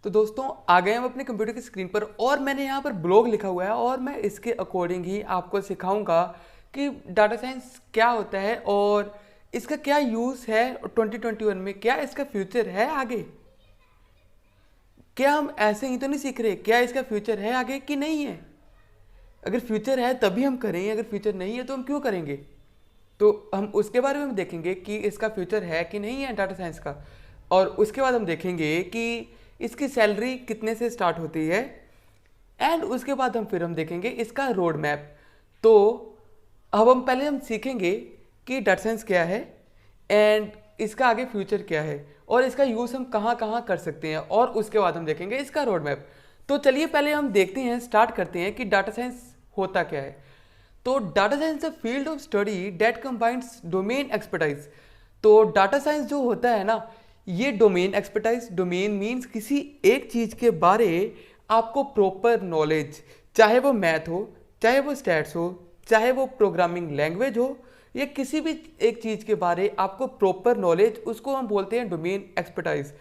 तो दोस्तों आ गए हम अपने कंप्यूटर की स्क्रीन पर और मैंने यहाँ पर ब्लॉग लिखा हुआ है और मैं इसके अकॉर्डिंग ही आपको सिखाऊंगा कि डाटा साइंस क्या होता है और इसका क्या यूज़ है 2021 में, क्या इसका फ्यूचर है आगे। क्या हम ऐसे ही तो नहीं सीख रहे, क्या इसका फ्यूचर है आगे कि नहीं है। अगर फ्यूचर है तभी हम करें, अगर फ्यूचर नहीं है तो हम क्यों करेंगे। तो हम उसके बारे में देखेंगे कि इसका फ्यूचर है कि नहीं है डाटा साइंस का। और उसके बाद हम देखेंगे कि इसकी सैलरी कितने से स्टार्ट होती है एंड उसके बाद हम देखेंगे इसका रोड मैप। तो अब हम सीखेंगे कि डाटा साइंस क्या है एंड इसका आगे फ्यूचर क्या है और इसका यूज़ हम कहाँ कहाँ कर सकते हैं और उसके बाद हम देखेंगे इसका रोड मैप। तो चलिए पहले हम देखते हैं, स्टार्ट करते हैं कि डाटा साइंस होता क्या है। तो data science a field of study that combines domain expertise. तो डाटा साइंस जो होता है ना, ये डोमेन एक्सपर्टाइज, डोमेन मीन्स किसी एक चीज़ के बारे आपको प्रॉपर नॉलेज, चाहे वो मैथ हो, चाहे वो स्टैट्स हो, चाहे वो प्रोग्रामिंग लैंग्वेज हो, या किसी भी एक चीज़ के बारे आपको प्रॉपर नॉलेज, उसको हम बोलते हैं डोमेन एक्सपर्टाइज।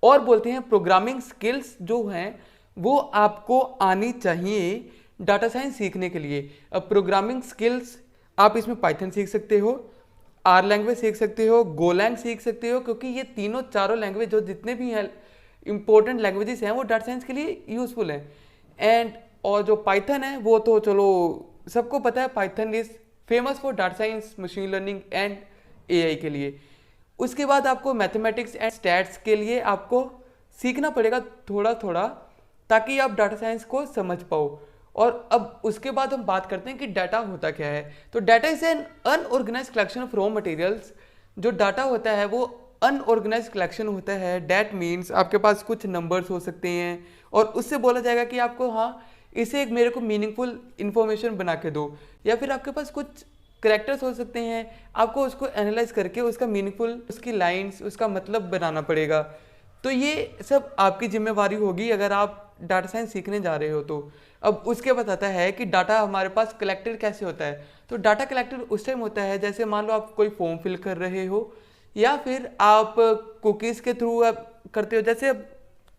और बोलते हैं प्रोग्रामिंग स्किल्स जो हैं वो आपको आनी चाहिए डाटा साइंस सीखने के लिए। अब प्रोग्रामिंग स्किल्स आप इसमें पाइथन सीख सकते हो, आर लैंग्वेज सीख सकते हो, गोलैंग सीख सकते हो, क्योंकि ये तीनों चारों लैंग्वेज जो जितने भी हैं इंपॉर्टेंट लैंग्वेजेस हैं वो डाटा साइंस के लिए यूजफुल हैं। एंड और जो पाइथन है वो तो चलो सबको पता है, Python is famous for data science, machine learning and AI के लिए। उसके बाद आपको मैथमेटिक्स एंड स्टैट्स के लिए आपको सीखना पड़ेगा थोड़ा थोड़ा, ताकि आप डाटा साइंस को समझ पाओ। और अब उसके बाद हम बात करते हैं कि डाटा होता क्या है। तो data is an unorganise collection of raw materials. जो डाटा होता है वो अनऑर्गेनाइज कलेक्शन होता है। डैट मीन्स आपके पास कुछ नंबर्स हो सकते हैं और उससे बोला जाएगा कि आपको हाँ इसे एक मेरे को मीनिंगफुल इन्फॉर्मेशन बना के दो, या फिर आपके पास कुछ करेक्टर्स हो सकते हैं, आपको उसको एनालाइज करके उसका मीनिंगफुल, उसकी लाइंस, उसका मतलब बनाना पड़ेगा। तो ये सब आपकी जिम्मेवारी होगी अगर आप डाटा साइंस सीखने जा रहे हो तो। अब उसके बाद आता है कि डाटा हमारे पास कलेक्टेड कैसे होता है। तो डाटा कलेक्टेड उस टाइम होता है जैसे मान लो आप कोई फॉर्म फिल कर रहे हो या फिर आप कुकीज़ के थ्रू आप करते हो। जैसे अब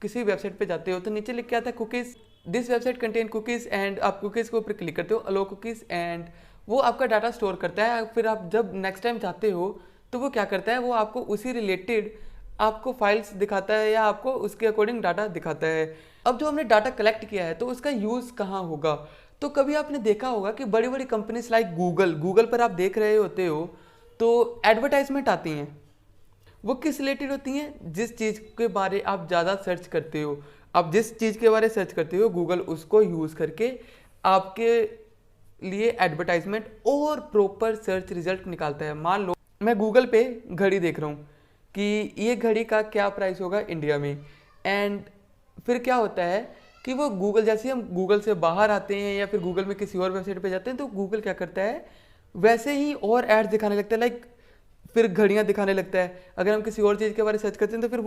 किसी वेबसाइट पे जाते हो तो नीचे लिख के आता है cookies, this website contain cookies, and आप कुकीज़ के ऊपर क्लिक करते हो, अलो कुकीज़, एंड वो आपका डाटा स्टोर करता है। फिर आप जब नेक्स्ट टाइम चाहते हो तो वो क्या करता है, वो आपको उसी रिलेटेड आपको फाइल्स दिखाता है या आपको उसके अकॉर्डिंग डाटा दिखाता है। अब जो हमने डाटा कलेक्ट किया है तो उसका यूज़ कहाँ होगा। तो कभी आपने देखा होगा कि बड़ी बड़ी कंपनीज लाइक गूगल पर आप देख रहे होते हो तो एडवर्टाइजमेंट आती हैं। वो किस रिलेटेड होती हैं, जिस चीज़ के बारे आप ज़्यादा सर्च करते हो। आप जिस चीज़ के बारे सर्च करते हो गूगल उसको यूज़ करके आपके लिए एडवर्टाइजमेंट और प्रॉपर सर्च रिजल्ट निकालता है। मान लो मैं गूगल पे घड़ी देख रहा हूँ कि ये घड़ी का क्या प्राइस होगा इंडिया में, एंड फिर क्या होता है कि वो गूगल, जैसे हम गूगल से बाहर आते हैं या फिर गूगल में किसी और वेबसाइट पे जाते हैं तो गूगल क्या करता है वैसे ही और एड्स दिखाने लगता है, लाइक फिर घड़ियाँ दिखाने लगता है। अगर हम किसी और चीज़ के बारे में सर्च करते हैं तो फिर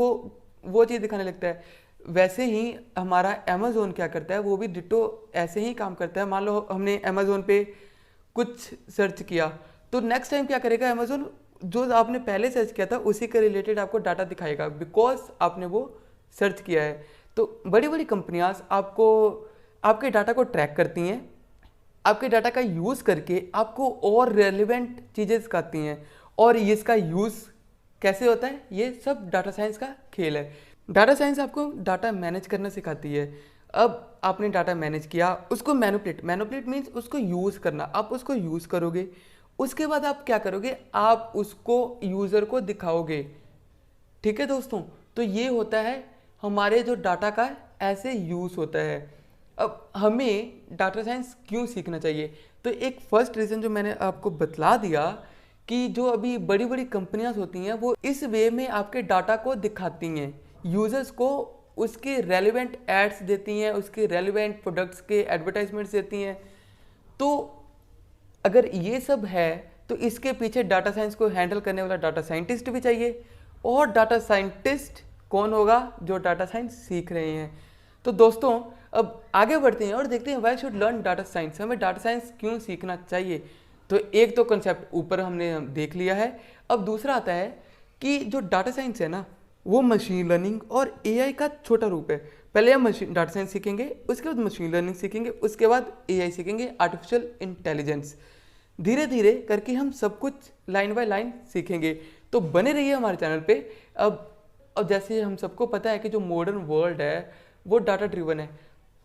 वो चीज़ दिखाने लगता है। वैसे ही हमारा अमेज़ोन क्या करता है, वो भी डिटो ऐसे ही काम करता है। मान लो हमने अमेज़ोन पे कुछ सर्च किया तो नेक्स्ट टाइम क्या करेगा अमेज़ोन, जो आपने पहले सर्च किया था उसी के रिलेटेड आपको डाटा दिखाएगा, बिकॉज आपने वो सर्च किया है। तो बड़ी बड़ी कंपनियां आपको आपके डाटा को ट्रैक करती हैं, आपके डाटा का यूज़ करके आपको और रेलिवेंट चीज़ें सिखाती हैं। और इसका यूज़ कैसे होता है, ये सब डाटा साइंस का खेल है। डाटा साइंस आपको डाटा मैनेज करना सिखाती है। अब आपने डाटा मैनेज किया, उसको मैनिपुलेट मीन्स उसको यूज़ करना। आप उसको यूज़ करोगे, उसके बाद आप क्या करोगे, आप उसको यूज़र को दिखाओगे। ठीक है दोस्तों, तो ये होता है हमारे जो डाटा का ऐसे यूज़ होता है। अब हमें डाटा साइंस क्यों सीखना चाहिए, तो एक फर्स्ट रीज़न जो मैंने आपको बतला दिया कि जो अभी बड़ी बड़ी कंपनियां होती हैं वो इस वे में आपके डाटा को दिखाती हैं, यूज़र्स को उसके रेलिवेंट एड्स देती हैं, उसके रेलिवेंट प्रोडक्ट्स के एडवर्टाइजमेंट्स देती हैं। तो अगर ये सब है तो इसके पीछे डाटा साइंस को हैंडल करने वाला डाटा साइंटिस्ट भी चाहिए। और डाटा साइंटिस्ट कौन होगा, जो डाटा साइंस सीख रहे हैं। तो दोस्तों अब आगे बढ़ते हैं और देखते हैं why should learn data science, हमें डाटा साइंस क्यों सीखना चाहिए। तो एक तो कंसेप्ट ऊपर हमने देख लिया है। अब दूसरा आता है कि जो डाटा साइंस है ना, वो मशीन लर्निंग और एआई का छोटा रूप है। पहले हम मशीन डाटा साइंस सीखेंगे, उसके बाद मशीन लर्निंग सीखेंगे, उसके बाद एआई सीखेंगे, आर्टिफिशियल इंटेलिजेंस। धीरे धीरे करके हम सब कुछ लाइन बाय लाइन सीखेंगे। तो बने रहिए हमारे चैनल पे। अब जैसे हम सबको पता है कि जो मॉडर्न वर्ल्ड है वो डाटा ड्रिवन है,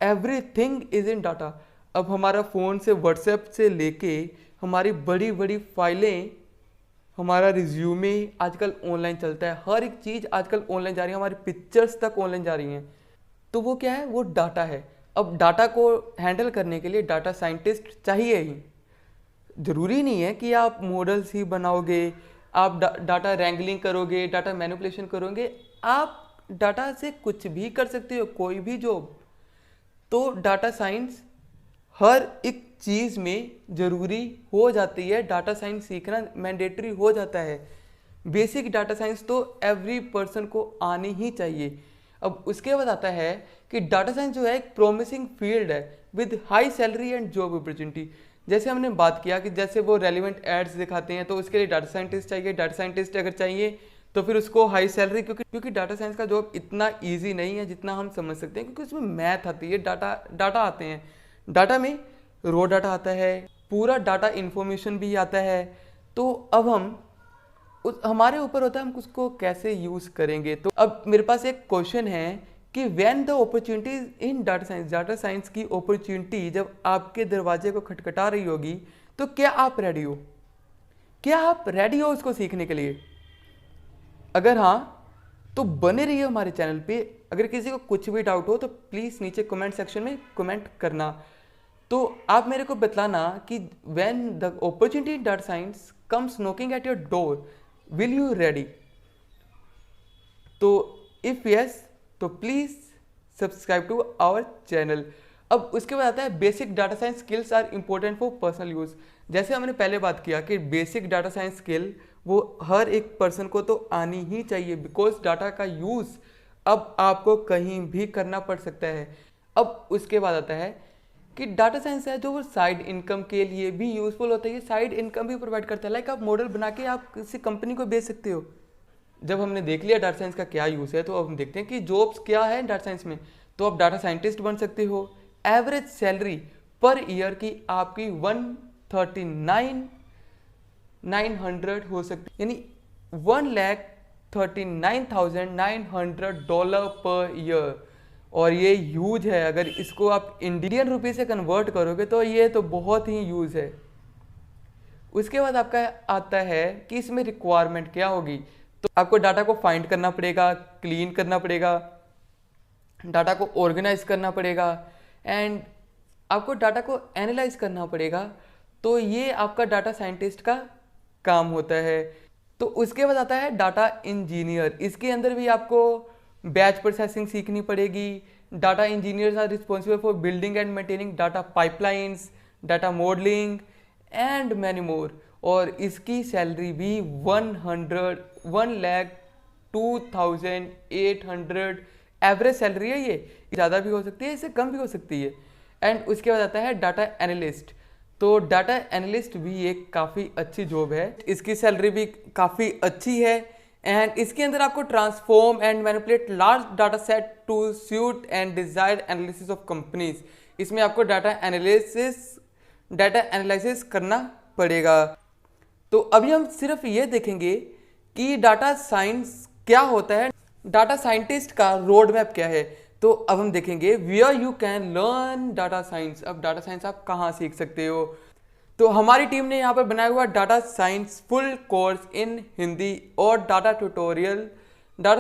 एवरीथिंग इज इन डाटा। अब हमारा फ़ोन से व्हाट्सएप से लेके हमारी बड़ी बड़ी फाइलें, हमारा रिज्यूमे आजकल ऑनलाइन चलता है, हर एक चीज़ आजकल ऑनलाइन जा रही है, हमारी पिक्चर्स तक ऑनलाइन जा रही हैं। तो वो क्या है, वो डाटा है। अब डाटा को हैंडल करने के लिए डाटा साइंटिस्ट चाहिए ही। ज़रूरी नहीं है कि आप मॉडल्स ही बनाओगे, आप डाटा रैंगलिंग करोगे, डाटा मैनिपुलेशन करोगे। आप डाटा से कुछ भी कर सकते हो, कोई भी जॉब। तो डाटा साइंस हर एक चीज़ में ज़रूरी हो जाती है, डाटा साइंस सीखना मैंडेटरी हो जाता है। बेसिक डाटा साइंस तो एवरी पर्सन को आनी ही चाहिए। अब उसके बाद आता है कि डाटा साइंस जो है एक प्रॉमिसिंग फील्ड है with high salary and job opportunity. जैसे हमने बात किया कि जैसे वो रेलिवेंट एड्स दिखाते हैं, तो उसके लिए डाटा साइंटिस्ट चाहिए। डाटा साइंटिस्ट अगर चाहिए तो फिर उसको हाई सैलरी, क्योंकि डाटा साइंस का जॉब इतना ईजी नहीं है जितना हम समझ सकते हैं, क्योंकि उसमें मैथ आती है, डाटा आते हैं। डाटा में रो डाटा आता है, पूरा डाटा इन्फॉर्मेशन भी आता है। तो अब हमारे ऊपर होता है हम उसको कैसे यूज़ करेंगे। तो अब मेरे पास एक क्वेश्चन है कि when the opportunities in data science की अपॉर्चुनिटी जब आपके दरवाजे को खटखटा रही होगी, तो क्या आप रेडी हो? क्या आप रेडी हो उसको सीखने के लिए? अगर हाँ तो बने रहिए हमारे चैनल पे। अगर किसी को कुछ भी डाउट हो तो प्लीज़ नीचे कमेंट सेक्शन में कमेंट करना। तो आप मेरे को बतलाना कि when the opportunity in data science comes knocking at your door, will you ready? तो इफ़ यस तो please subscribe to our channel. अब उसके बाद आता है basic data science skills are important for personal use. जैसे हमने पहले बात किया कि बेसिक डाटा साइंस स्किल वो हर एक पर्सन को तो आनी ही चाहिए, बिकॉज डाटा का यूज़ अब आपको कहीं भी करना पड़ सकता है। अब उसके बाद आता है कि डाटा साइंस है जो वो साइड इनकम के लिए भी यूज़फुल होता है, ये साइड इनकम भी प्रोवाइड करता है। लाइक आप मॉडल बना के आप किसी कंपनी को बेच सकते हो। जब हमने देख लिया डाटा साइंस का क्या यूज़ है, तो अब हम देखते हैं कि जॉब्स क्या है डाटा साइंस में। तो आप डाटा साइंटिस्ट बन सकते हो। एवरेज सैलरी पर ईयर की आपकी 139,900 हो सकती है, यानी $1,39,900 पर ईयर। और ये यूज है। अगर इसको आप इंडियन रुपये से कन्वर्ट करोगे तो ये तो बहुत ही यूज है। उसके बाद आपका आता है कि इसमें रिक्वायरमेंट क्या होगी। तो आपको डाटा को फाइंड करना पड़ेगा, क्लीन करना पड़ेगा, डाटा को ऑर्गेनाइज करना पड़ेगा, एंड आपको डाटा को एनालाइज करना पड़ेगा। तो ये आपका डाटा साइंटिस्ट का काम होता है। तो उसके बाद आता है डाटा इंजीनियर। इसके अंदर भी आपको बैच प्रोसेसिंग सीखनी पड़ेगी। Data engineers are responsible for building and maintaining data pipelines, data modelling and many more. और इसकी सैलरी भी 1,02,800 एवरेज सैलरी है। ये ज़्यादा भी हो सकती है, इससे कम भी हो सकती है। एंड उसके बाद आता है डाटा एनालिस्ट। तो डाटा एनालिस्ट भी एक काफ़ी अच्छी जॉब है, इसकी सैलरी भी काफ़ी अच्छी है। एंड इसके अंदर आपको transform and manipulate large data set to suit and desired analysis of companies. इसमें आपको डाटा एनालिसिस करना पड़ेगा। तो अभी हम सिर्फ ये देखेंगे कि डाटा साइंस क्या होता है, डाटा साइंटिस्ट का रोड मैप क्या है। तो अब हम देखेंगे where you can learn data science. अब डाटा साइंस आप कहाँ सीख सकते हो। तो हमारी टीम ने यहाँ पर बनाया हुआ data science full course in Hindi और data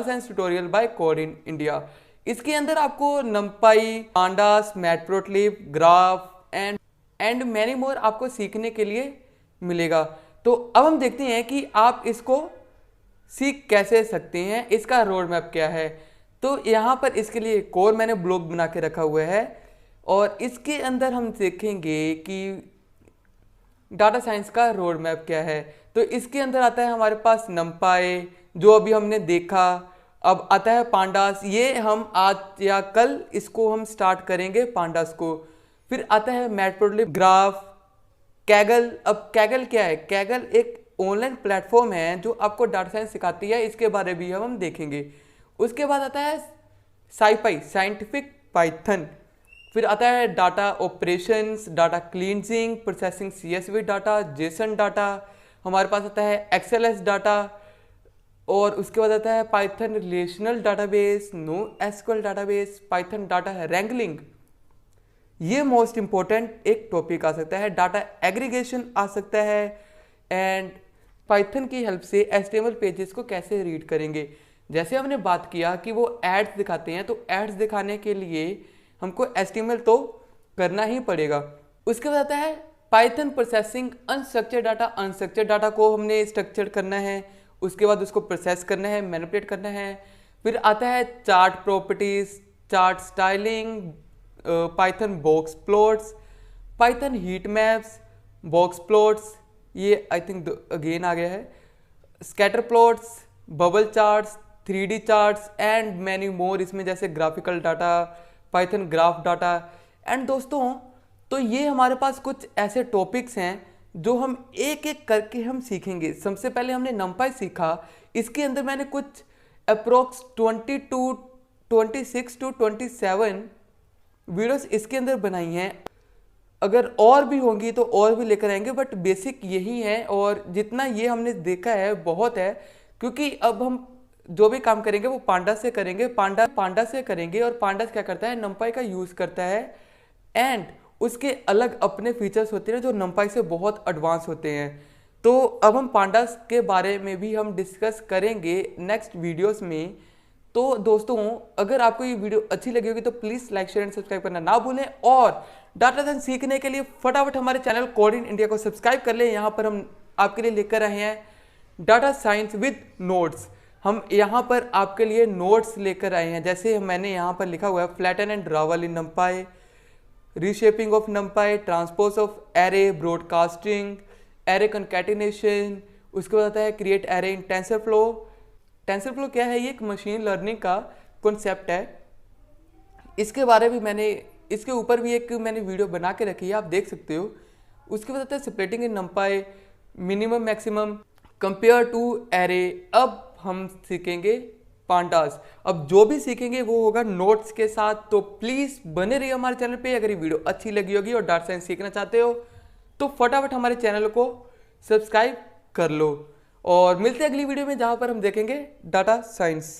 science tutorial by code in India. इसके अंदर आपको NumPy, pandas, Matplotlib, graph and many more आपको सीखने के लिए मिलेगा। तो अब हम देखते हैं कि आप इसको सीख कैसे सकते हैं, इसका रोड मैप क्या है। तो यहाँ पर इसके लिए एक और मैंने ब्लॉग बना के रखा हुआ है और इसके अंदर हम देखेंगे कि डाटा साइंस का रोड मैप क्या है। तो इसके अंदर आता है हमारे पास नंपाई, जो अभी हमने देखा। अब आता है पांडास, ये हम आज या कल इसको हम स्टार्ट करेंगे पांडास को। फिर आता है मैटप्लोट्लिब, ग्राफ, कैगल। अब कैगल क्या है? कैगल एक ऑनलाइन प्लेटफॉर्म है जो आपको डाटा साइंस सिखाती है, इसके बारे में भी हम देखेंगे। उसके बाद आता है साइपाई साइंटिफिक पाइथन, फिर आता है data operations, data cleansing, processing CSV data, Jason data, हमारे पास आता है XLS डाटा, और उसके बाद आता है Python relational database, NoSQL database, Python data wrangling, ये मोस्ट इंपॉर्टेंट एक टॉपिक आ सकता है, डाटा एग्रीगेशन आ सकता है, एंड पाइथन की हेल्प से HTML पेजेस को कैसे रीड करेंगे। जैसे हमने बात किया कि वो एड्स दिखाते हैं, तो एड्स दिखाने के लिए हमको HTML तो करना ही पड़ेगा। उसके बाद आता है पाइथन प्रोसेसिंग अनस्ट्रक्चर्ड डाटा को हमने स्ट्रक्चर करना है, उसके बाद उसको प्रोसेस करना है, मैनिपुलेट करना है। फिर आता है chart properties, chart styling, Python box plots, Python heat maps, box plots, ये आई थिंक अगेन आ गया है, scatter plots, bubble charts, 3D charts and many मोर, इसमें जैसे graphical data, Python graph data. And दोस्तों, तो ये हमारे पास कुछ ऐसे टॉपिक्स हैं जो हम एक एक करके हम सीखेंगे। सबसे पहले हमने नंपाई सीखा, इसके अंदर मैंने कुछ अप्रोक्स 26 टू 27 वीडियोस इसके अंदर बनाई हैं। अगर और भी होंगी तो और भी लेकर आएंगे, बट बेसिक यही है, और जितना ये हमने देखा है बहुत है, क्योंकि अब हम जो भी काम करेंगे वो पांडा से करेंगे, पांडा से करेंगे, और पांडा क्या करता है, नंपाई का यूज़ करता है, एंड उसके अलग अपने फीचर्स होते हैं जो नंपाई से बहुत एडवांस होते हैं। तो अब हम पांडास के बारे में भी हम डिस्कस करेंगे नेक्स्ट वीडियोस में। तो दोस्तों, अगर आपको ये वीडियो अच्छी लगी होगी तो please like, share and subscribe करना ना भूलें, और डाटा साइंस सीखने के लिए फटाफट हमारे चैनल कोड इन इंडिया को सब्सक्राइब कर लें। यहाँ पर हम आपके लिए लेकर आए हैं डाटा साइंस विद नोट्स। हम यहाँ पर आपके लिए नोट्स लेकर आए हैं, जैसे मैंने यहाँ पर लिखा हुआ है flatten and ravel in NumPy, reshaping of NumPy, transpose of array, broadcasting, array concatenation, उसके बाद आता है create array in TensorFlow. TensorFlow क्या है, ये एक मशीन लर्निंग का कॉन्सेप्ट है, इसके बारे में इसके ऊपर भी एक मैंने वीडियो बना के रखी है, आप देख सकते हो। उसके बाद आता है splitting in NumPy, minimum maximum, compare two array. अब हम सीखेंगे पांडास। अब जो भी सीखेंगे वो होगा नोट्स के साथ, तो प्लीज़ बने रहिए हमारे चैनल पे। अगर ये वीडियो अच्छी लगी होगी और डाटा साइंस सीखना चाहते हो तो फटाफट हमारे चैनल को सब्सक्राइब कर लो, और मिलते हैं अगली वीडियो में जहाँ पर हम देखेंगे डाटा साइंस।